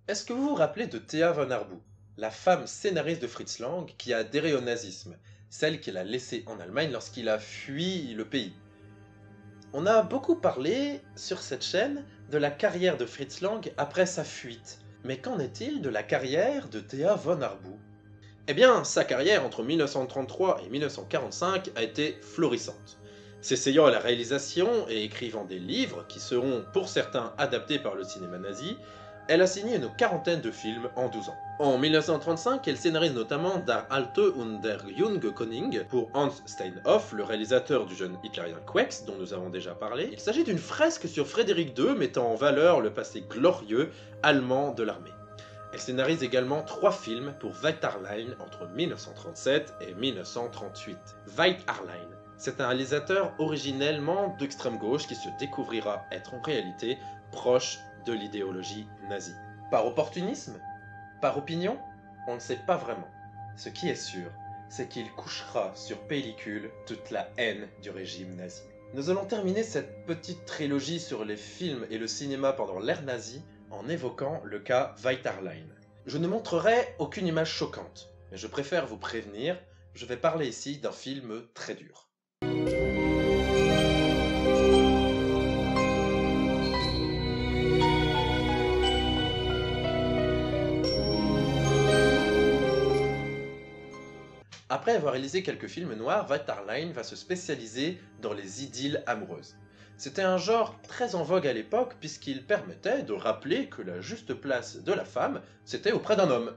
Est-ce que vous vous rappelez de Thea von Harbou, la femme scénariste de Fritz Lang qui a adhéré au nazisme, celle qu'il a laissée en Allemagne lorsqu'il a fui le pays? On a beaucoup parlé sur cette chaîne de la carrière de Fritz Lang après sa fuite. Mais qu'en est-il de la carrière de Thea von Harbou? Eh bien, sa carrière entre 1933 et 1945 a été florissante. S'essayant à la réalisation et écrivant des livres qui seront pour certains adaptés par le cinéma nazi, elle a signé une quarantaine de films en 12 ans. En 1935, elle scénarise notamment Der Alte und der junge König pour Hans Steinhoff, le réalisateur du jeune hitlérien Quex dont nous avons déjà parlé. Il s'agit d'une fresque sur Frédéric II mettant en valeur le passé glorieux allemand de l'armée. Elle scénarise également 3 films pour Weiterlein entre 1937 et 1938. Weiterlein, c'est un réalisateur originellement d'extrême gauche qui se découvrira être en réalité proche de l'idéologie nazie. Par opportunisme? Par opinion? On ne sait pas vraiment. Ce qui est sûr, c'est qu'il couchera sur pellicule toute la haine du régime nazi. Nous allons terminer cette petite trilogie sur les films et le cinéma pendant l'ère nazie en évoquant le cas Weiterlein. Je ne montrerai aucune image choquante, mais je préfère vous prévenir, je vais parler ici d'un film très dur. Après avoir réalisé quelques films noirs, Weiterlein va se spécialiser dans les idylles amoureuses. C'était un genre très en vogue à l'époque puisqu'il permettait de rappeler que la juste place de la femme, c'était auprès d'un homme.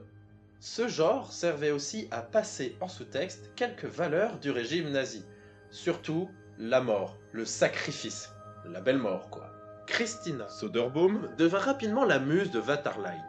Ce genre servait aussi à passer en sous-texte quelques valeurs du régime nazi. Surtout la mort, le sacrifice, la belle mort quoi. Christina Soderbaum devint rapidement la muse de Weiterlein.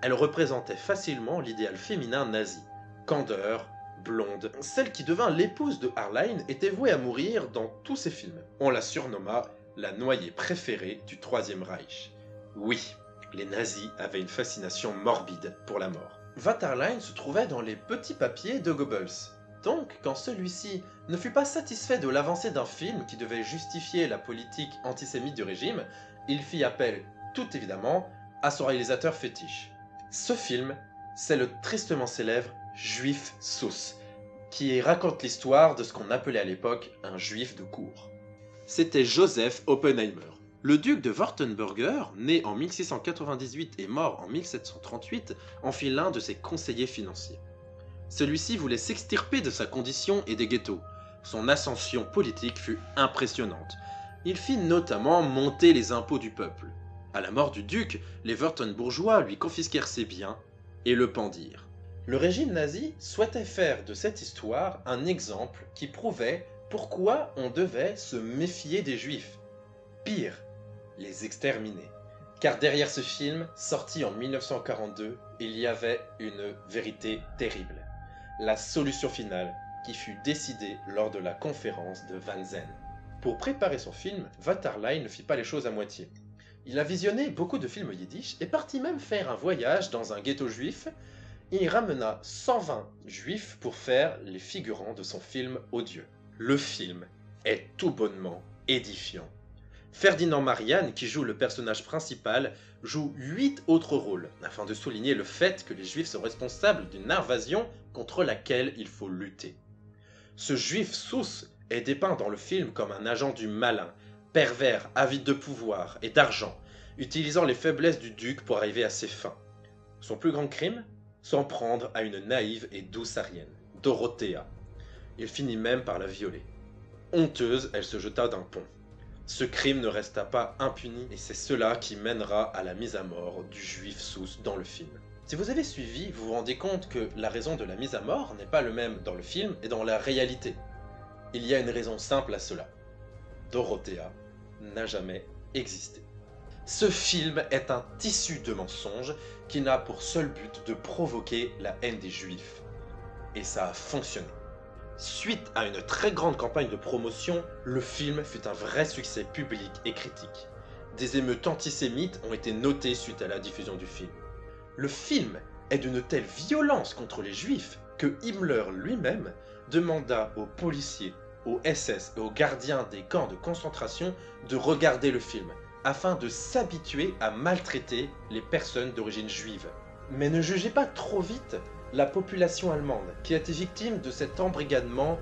Elle représentait facilement l'idéal féminin nazi. Candeur, blonde, celle qui devint l'épouse de Harlein était vouée à mourir dans tous ses films. On la surnomma la noyée préférée du Troisième Reich. Oui, les nazis avaient une fascination morbide pour la mort. Weiterlein se trouvait dans les petits papiers de Goebbels. Donc, quand celui-ci ne fut pas satisfait de l'avancée d'un film qui devait justifier la politique antisémite du régime, il fit appel, tout évidemment, à son réalisateur fétiche. Ce film, c'est le tristement célèbre Juif Seuss, qui raconte l'histoire de ce qu'on appelait à l'époque un juif de cour. C'était Joseph Oppenheimer. Le duc de Württemberger, né en 1698 et mort en 1738, en fit l'un de ses conseillers financiers. Celui-ci voulait s'extirper de sa condition et des ghettos. Son ascension politique fut impressionnante. Il fit notamment monter les impôts du peuple. À la mort du duc, les Wurtembourgeois lui confisquèrent ses biens et le pendirent. Le régime nazi souhaitait faire de cette histoire un exemple qui prouvait pourquoi on devait se méfier des juifs. Pire, les exterminer. Car derrière ce film, sorti en 1942, il y avait une vérité terrible. La solution finale qui fut décidée lors de la conférence de Wannsee. Pour préparer son film, Weiterlein ne fit pas les choses à moitié. Il a visionné beaucoup de films yiddish et partit même faire un voyage dans un ghetto juif. Il ramena 120 juifs pour faire les figurants de son film odieux. Le film est tout bonnement édifiant. Ferdinand Marianne, qui joue le personnage principal, joue 8 autres rôles, afin de souligner le fait que les juifs sont responsables d'une invasion contre laquelle il faut lutter. Ce juif Seuss est dépeint dans le film comme un agent du malin, pervers, avide de pouvoir et d'argent, utilisant les faiblesses du duc pour arriver à ses fins. Son plus grand crime? S'en prendre à une naïve et douce arienne, Dorothea. Il finit même par la violer. Honteuse, elle se jeta d'un pont. Ce crime ne resta pas impuni et c'est cela qui mènera à la mise à mort du juif Seuss dans le film. Si vous avez suivi, vous vous rendez compte que la raison de la mise à mort n'est pas le même dans le film et dans la réalité. Il y a une raison simple à cela. Dorothea n'a jamais existé. Ce film est un tissu de mensonges qui n'a pour seul but de provoquer la haine des juifs. Et ça a fonctionné. Suite à une très grande campagne de promotion, le film fut un vrai succès public et critique. Des émeutes antisémites ont été notées suite à la diffusion du film. Le film est d'une telle violence contre les juifs que Himmler lui-même demanda aux policiers, aux SS et aux gardiens des camps de concentration de regarder le film, afin de s'habituer à maltraiter les personnes d'origine juive. Mais ne jugez pas trop vite la population allemande, qui a été victime de cet embrigadement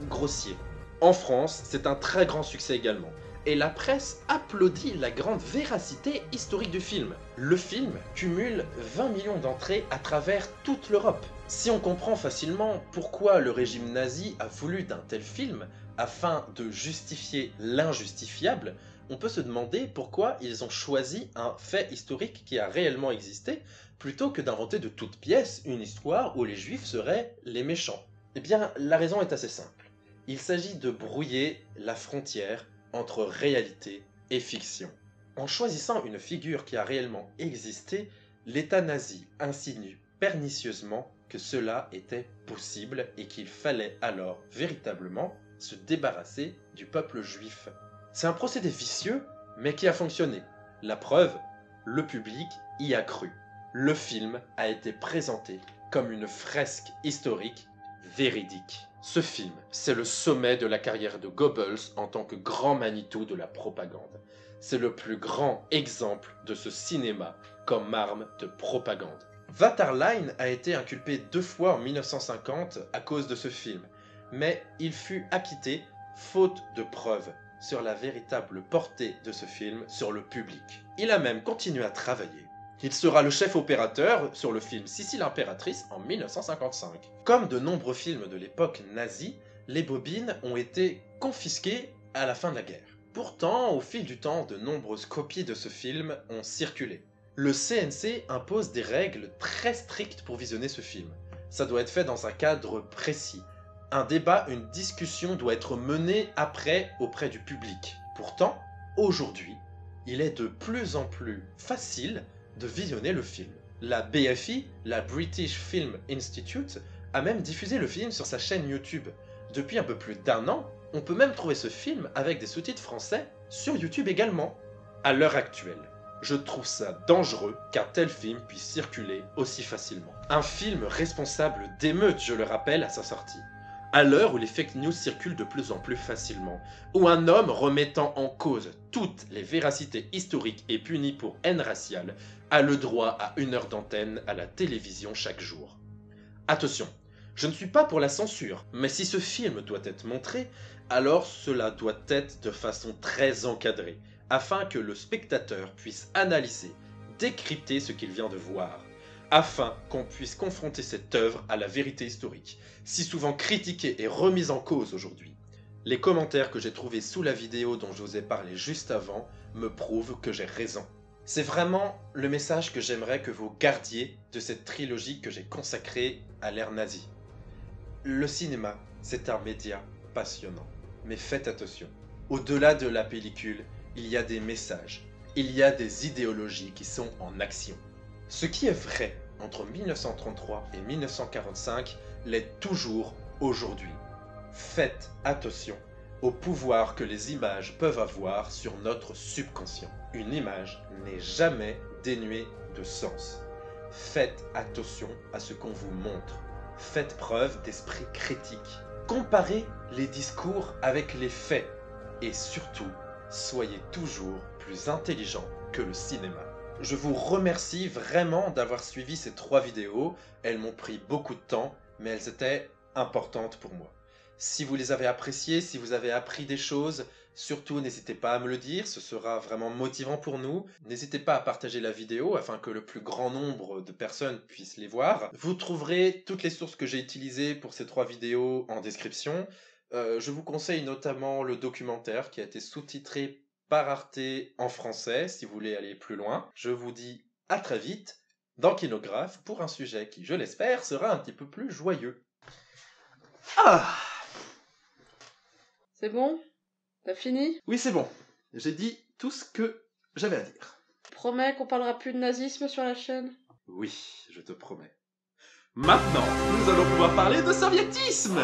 grossier. En France, c'est un très grand succès également, et la presse applaudit la grande véracité historique du film. Le film cumule 20 millions d'entrées à travers toute l'Europe. Si on comprend facilement pourquoi le régime nazi a voulu d'un tel film, afin de justifier l'injustifiable, on peut se demander pourquoi ils ont choisi un fait historique qui a réellement existé, plutôt que d'inventer de toutes pièces une histoire où les juifs seraient les méchants. Eh bien, la raison est assez simple. Il s'agit de brouiller la frontière entre réalité et fiction. En choisissant une figure qui a réellement existé, l'État nazi insinue pernicieusement que cela était possible et qu'il fallait alors véritablement se débarrasser du peuple juif. C'est un procédé vicieux, mais qui a fonctionné. La preuve, le public y a cru. Le film a été présenté comme une fresque historique véridique. Ce film, c'est le sommet de la carrière de Goebbels en tant que grand Manitou de la propagande. C'est le plus grand exemple de ce cinéma comme arme de propagande. Vaterline a été inculpé 2 fois en 1950 à cause de ce film, mais il fut acquitté faute de preuves sur la véritable portée de ce film sur le public. Il a même continué à travailler. Il sera le chef opérateur sur le film Sissi l'impératrice en 1955. Comme de nombreux films de l'époque nazie, les bobines ont été confisquées à la fin de la guerre. Pourtant, au fil du temps, de nombreuses copies de ce film ont circulé. Le CNC impose des règles très strictes pour visionner ce film. Ça doit être fait dans un cadre précis. Un débat, une discussion doit être menée après auprès du public. Pourtant, aujourd'hui, il est de plus en plus facile de visionner le film. La BFI, la British Film Institute, a même diffusé le film sur sa chaîne YouTube. Depuis un peu plus d'1 an, on peut même trouver ce film avec des sous-titres français sur YouTube également. À l'heure actuelle, je trouve ça dangereux qu'un tel film puisse circuler aussi facilement. Un film responsable d'émeutes, je le rappelle, à sa sortie. À l'heure où les fake news circulent de plus en plus facilement, où un homme remettant en cause toutes les véracités historiques et puni pour haine raciale a le droit à 1 heure d'antenne à la télévision chaque jour. Attention, je ne suis pas pour la censure, mais si ce film doit être montré, alors cela doit être de façon très encadrée, afin que le spectateur puisse analyser, décrypter ce qu'il vient de voir, afin qu'on puisse confronter cette œuvre à la vérité historique, si souvent critiquée et remise en cause aujourd'hui. Les commentaires que j'ai trouvés sous la vidéo dont je vous ai parlé juste avant me prouvent que j'ai raison. C'est vraiment le message que j'aimerais que vous gardiez de cette trilogie que j'ai consacrée à l'ère nazie. Le cinéma, c'est un média passionnant, mais faites attention. Au-delà de la pellicule, il y a des messages, il y a des idéologies qui sont en action. Ce qui est vrai entre 1933 et 1945 l'est toujours aujourd'hui. Faites attention au pouvoir que les images peuvent avoir sur notre subconscient. Une image n'est jamais dénuée de sens. Faites attention à ce qu'on vous montre. Faites preuve d'esprit critique. Comparez les discours avec les faits. Et surtout, soyez toujours plus intelligent que le cinéma. Je vous remercie vraiment d'avoir suivi ces 3 vidéos. Elles m'ont pris beaucoup de temps, mais elles étaient importantes pour moi. Si vous les avez appréciées, si vous avez appris des choses, surtout n'hésitez pas à me le dire, ce sera vraiment motivant pour nous. N'hésitez pas à partager la vidéo afin que le plus grand nombre de personnes puissent les voir. Vous trouverez toutes les sources que j'ai utilisées pour ces 3 vidéos en description. Je vous conseille notamment le documentaire qui a été sous-titré par Arte en français, si vous voulez aller plus loin. Je vous dis à très vite dans Kinographe pour un sujet qui, je l'espère, sera un petit peu plus joyeux. Ah! C'est bon? T'as fini? Oui, c'est bon. J'ai dit tout ce que j'avais à dire. Promets qu'on parlera plus de nazisme sur la chaîne? Oui, je te promets. Maintenant, nous allons pouvoir parler de soviétisme!